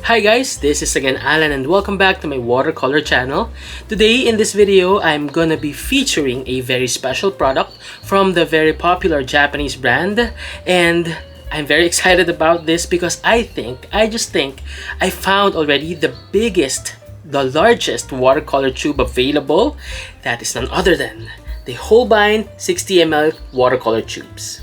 Hi guys, this is again Alan and welcome back to my watercolor channel. Today in this video, I'm gonna be featuring a very special product from the very popular Japanese brand, and I'm very excited about this because I just think I found already the largest watercolor tube available. That is none other than the Holbein 60 ml watercolor tubes.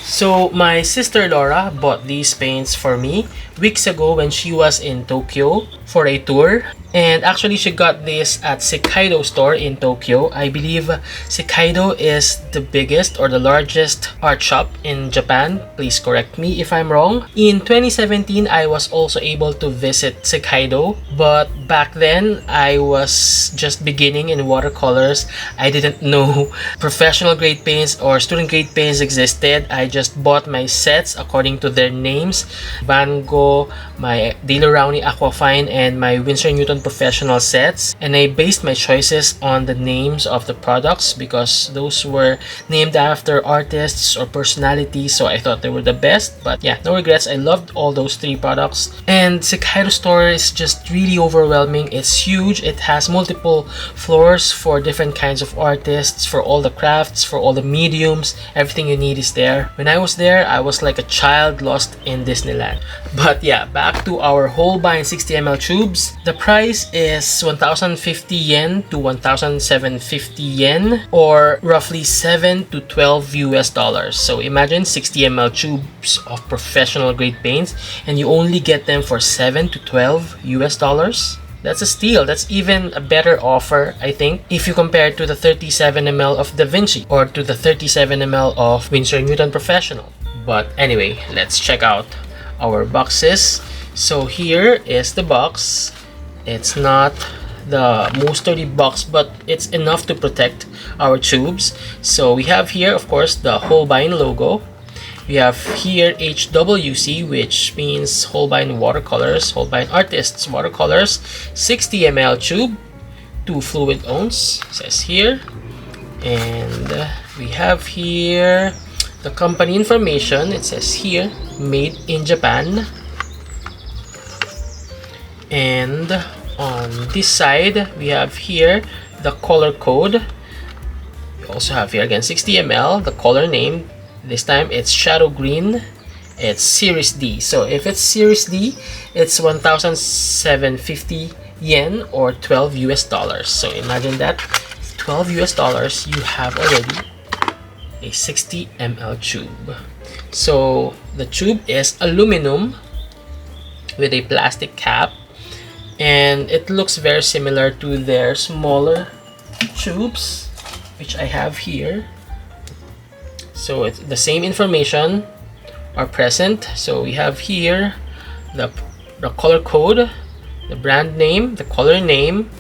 So my sister Laura bought these paints for me weeks ago when she was in Tokyo for a tour. And actually she got this at Sekaido store in Tokyo. I believe Sekaido is the biggest or the largest art shop in Japan. Please correct me if I'm wrong. In 2017, I was also able to visit Sekaido, but back then I was just beginning in watercolors. I didn't know professional grade paints or student grade paints existed. I just bought my sets according to their names. Van Gogh, my Daler Rowney Aquafine, and my Winsor Newton professional sets, and I based my choices on the names of the products because those were named after artists or personalities, so I thought they were the best. But yeah, no regrets. I loved all those three products, and Sekaido store is just really overwhelming. It's huge. It has multiple floors for different kinds of artists, for all the crafts, for all the mediums. Everything you need is there. When I was there, I was like a child lost in Disneyland. But yeah, back to our Holbein 60 ml tubes. The price is 1,050 yen to 1,750 yen, or roughly 7 to 12 US dollars. So imagine 60 ml tubes of professional grade paints and you only get them for 7 to 12 US dollars. That's a steal. That's even a better offer, I think, if you compare it to the 37 ml of Da Vinci or to the 37 ml of Winsor Newton Professional. But anyway, let's check out our boxes. So here is the box. It's not the most sturdy box, but it's enough to protect our tubes. So we have here, of course, the Holbein logo. We have here HWC, which means Holbein Watercolors, Holbein Artists Watercolors, 60 ml tube, 2 fluid ounce, says here. And we have here the company information. It says here, made in Japan. And on this side, we have here the color code. We also have here again 60 ml, the color name. This time it's shadow green. It's series D. So if it's series D, it's 1,750 yen or 12 US dollars. So imagine that, 12 US dollars, you have already a 60 ml tube. So the tube is aluminum with a plastic cap, and it looks very similar to their smaller tubes, which I have here. So it's the same information are present. So we have here the color code, the brand name, the color name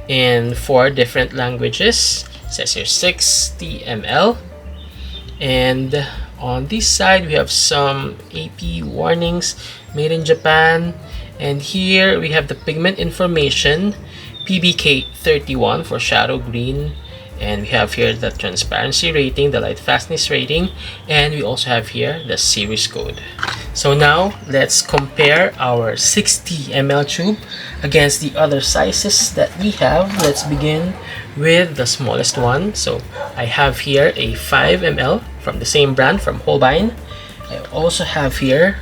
in 4 different languages. It says here 60 ml. And on this side we have some AP warnings, made in Japan. And here we have the pigment information, PBK 31 for shadow green. And we have here the transparency rating, the light fastness rating, and we also have here the series code. So now let's compare our 60 ml tube against the other sizes that we have. Let's begin with the smallest one. So I have here a 5 ml from the same brand, from Holbein. I also have here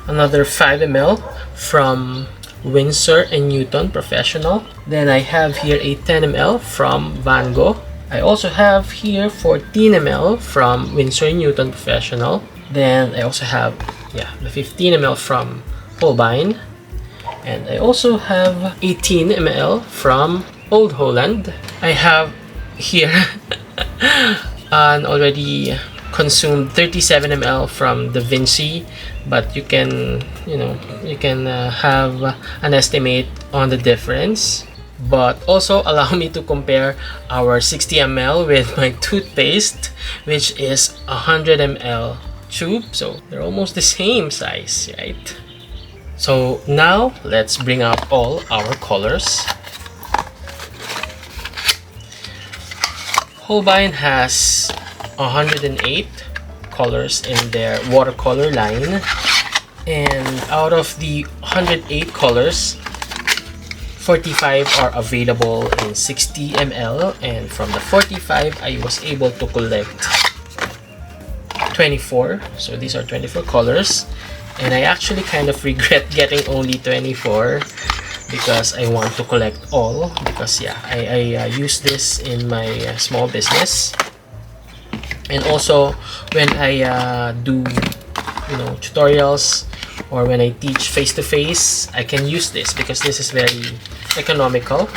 another 5 ml from Winsor and Newton Professional. Then I have here a 10 ml from Van Gogh. I also have here 14 ml from Winsor and Newton Professional. Then I also have the 15 ml from Holbein. And I also have 18 ml from Old Holland. I have here an already consumed 37 ml from Da Vinci, but you can have an estimate on the difference. But also allow me to compare our 60 ml with my toothpaste, which is 100 ml tube. So they're almost the same size, right? So now let's bring up all our colors. Holbein has 108 colors in their watercolor line. And out of the 108 colors, 45 are available in 60 ml, and from the 45 I was able to collect 24. So these are 24 colors, and I actually kind of regret getting only 24 because I want to collect all, because yeah, I use this in my small business, and also when I do tutorials, or when I teach face-to-face, I can use this because this is very economical.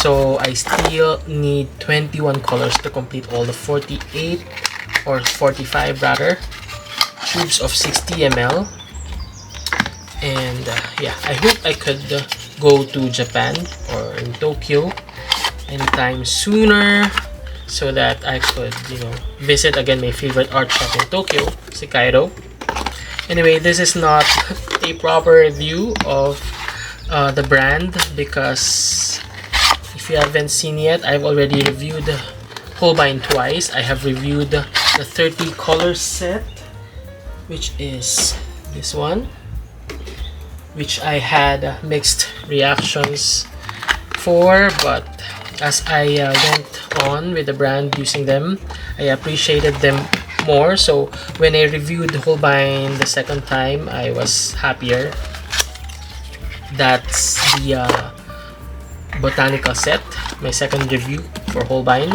So I still need 21 colors to complete all the 48 or 45 rather tubes of 60 ml. And yeah, I hope I could go to Japan or in Tokyo anytime sooner, so that I could visit again my favorite art shop in Tokyo, Sekiro. Anyway, this is not a proper review of the brand, because if you haven't seen yet, I've already reviewed Holbein twice. I have reviewed the 30 color set, which is this one, which I had mixed reactions for, but as I went on with the brand using them, I appreciated them more. So when I reviewed Holbein the second time, I was happier. That's the botanical set, my second review for Holbein.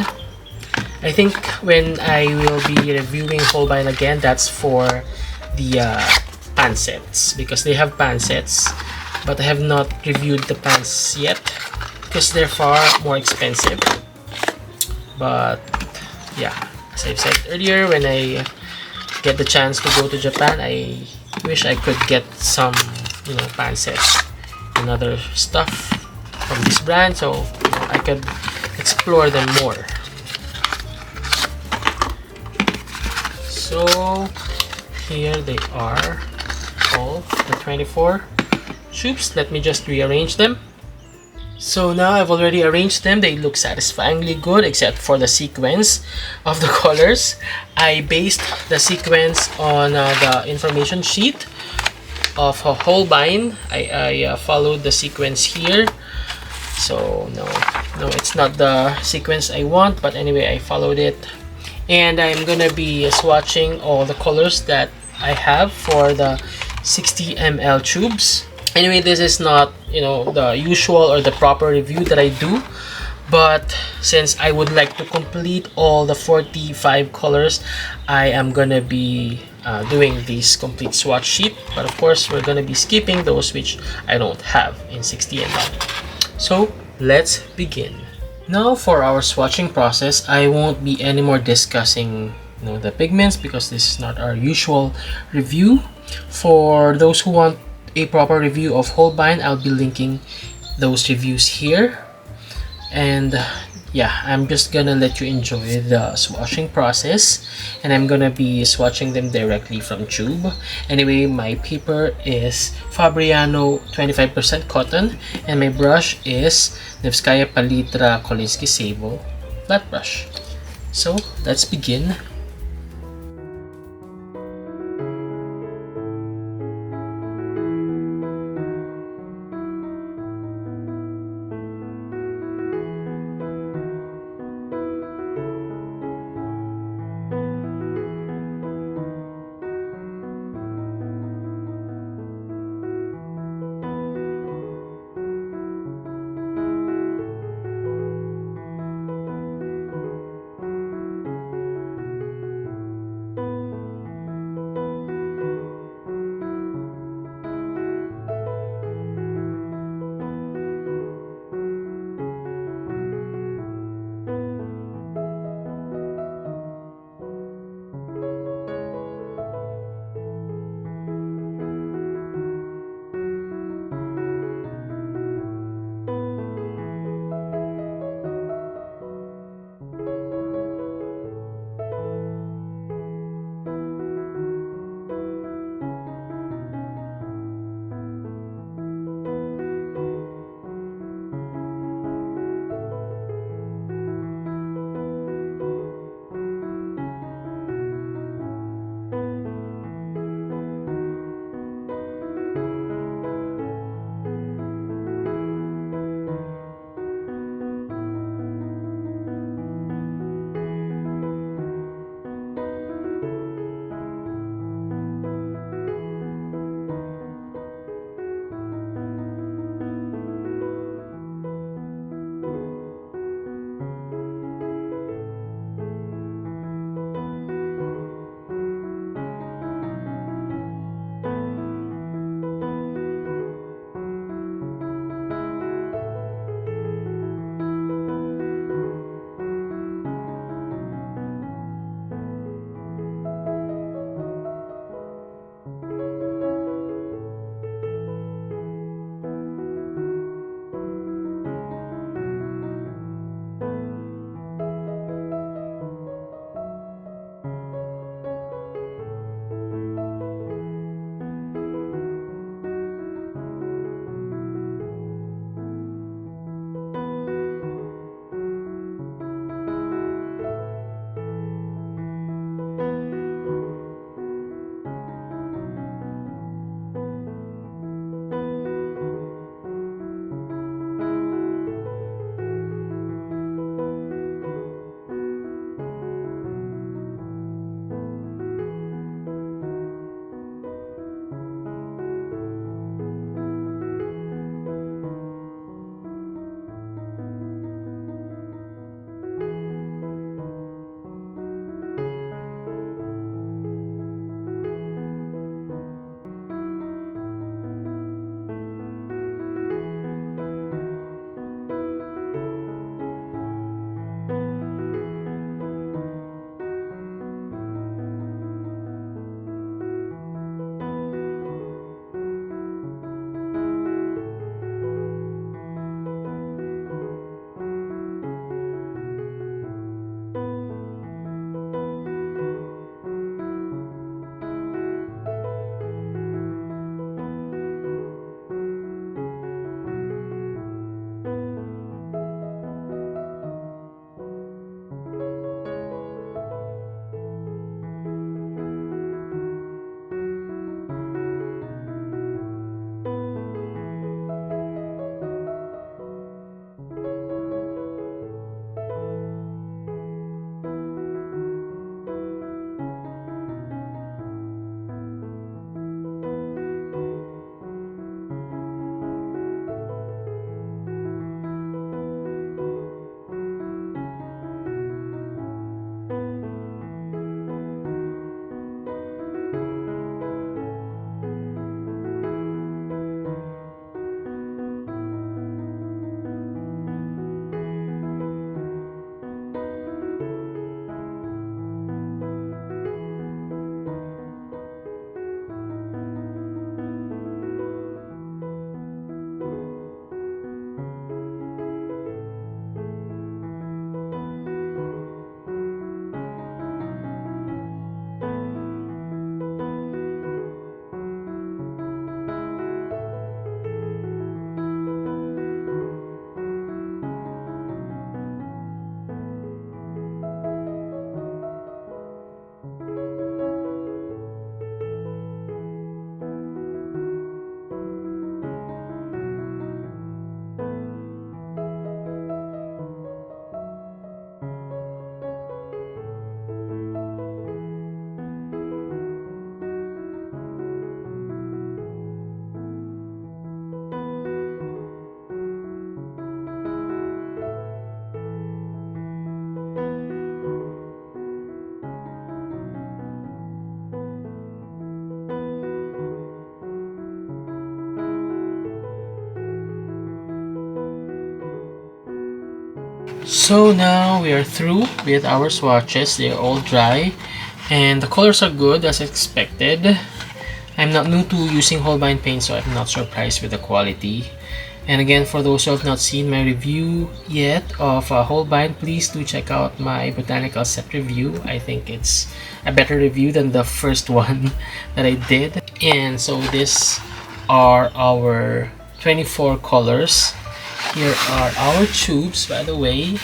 I think when I will be reviewing Holbein again, that's for the pan sets, because they have pan sets, but I have not reviewed the pans yet because they're far more expensive. But yeah, as I've said earlier, when I get the chance to go to Japan, I wish I could get some pan sets and other stuff from this brand, so I could explore them more. So here they are, all the 24 tubes. Let me just rearrange them. So now I've already arranged them. They look satisfyingly good, except for the sequence of the colors. I based the sequence on the information sheet of Holbein. I followed the sequence here. So no, it's not the sequence I want, but anyway, I followed it. And I'm gonna be swatching all the colors that I have for the 60 ml tubes. Anyway, this is not the usual or the proper review that I do, but since I would like to complete all the 45 colors, I am gonna be doing this complete swatch sheet. But of course, we're gonna be skipping those which I don't have in 60 ml. So let's begin. Now for our swatching process, I won't be anymore discussing the pigments, because this is not our usual review. For those who want a proper review of Holbein, I'll be linking those reviews here. And yeah, I'm just gonna let you enjoy the swatching process, and I'm gonna be swatching them directly from tube. Anyway, my paper is Fabriano 25% cotton, and my brush is Nevskaya Palitra Kolinsky Sable flat brush. So let's begin. So now we are through with our swatches. They are all dry and the colors are good as expected. I'm not new to using Holbein paint, so I'm not surprised with the quality. And again, for those who have not seen my review yet of Holbein, please do check out my botanical set review. I think it's a better review than the first one that I did. And so these are our 24 colors. Here are our tubes, by the way.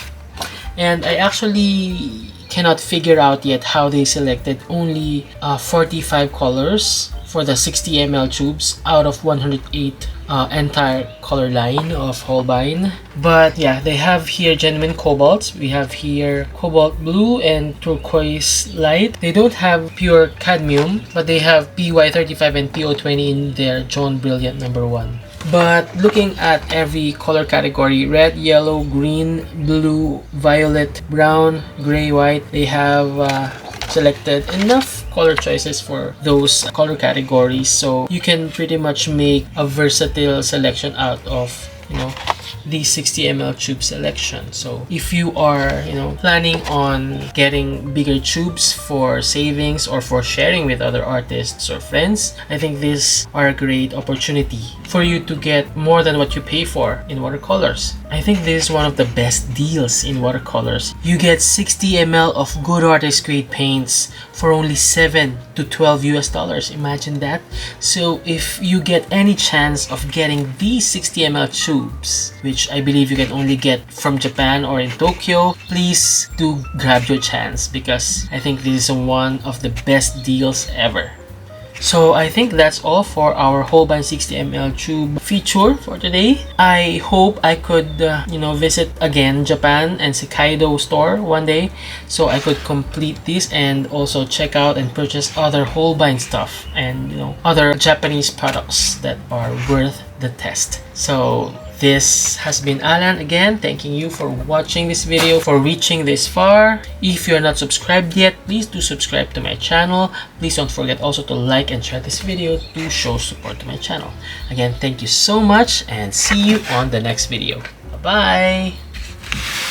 And I actually cannot figure out yet how they selected only 45 colors for the 60 ml tubes out of 108 entire color line of Holbein. But yeah, they have here genuine cobalts. We have here cobalt blue and turquoise light. They don't have pure cadmium, but they have PY35 and PO20 in their John Brilliant #1. But looking at every color category, red, yellow, green, blue, violet, brown, gray, white, they have selected enough color choices for those color categories, so you can pretty much make a versatile selection out of, you know, the 60 ml tube selection. So if you are, you know, planning on getting bigger tubes for savings or for sharing with other artists or friends, I think these are a great opportunity for you to get more than what you pay for in watercolors. I think this is one of the best deals in watercolors. You get 60 ml of good artist grade paints for only $7 to $12 US. Imagine that. So if you get any chance of getting these 60 ml tubes, which I believe you can only get from Japan or in Tokyo, please do grab your chance, because I think this is one of the best deals ever. So I think that's all for our Holbein 60 ml tube feature for today. I hope I could you know, visit again Japan and Hokkaido store one day, so I could complete this and also check out and purchase other Holbein stuff and, you know, other Japanese products that are worth the test. So this has been Alan again, thanking you for watching this video, for reaching this far. If you're not subscribed yet, please do subscribe to my channel. Please don't forget also to like and share this video to show support to my channel. Again, thank you so much and see you on the next video. Bye-bye!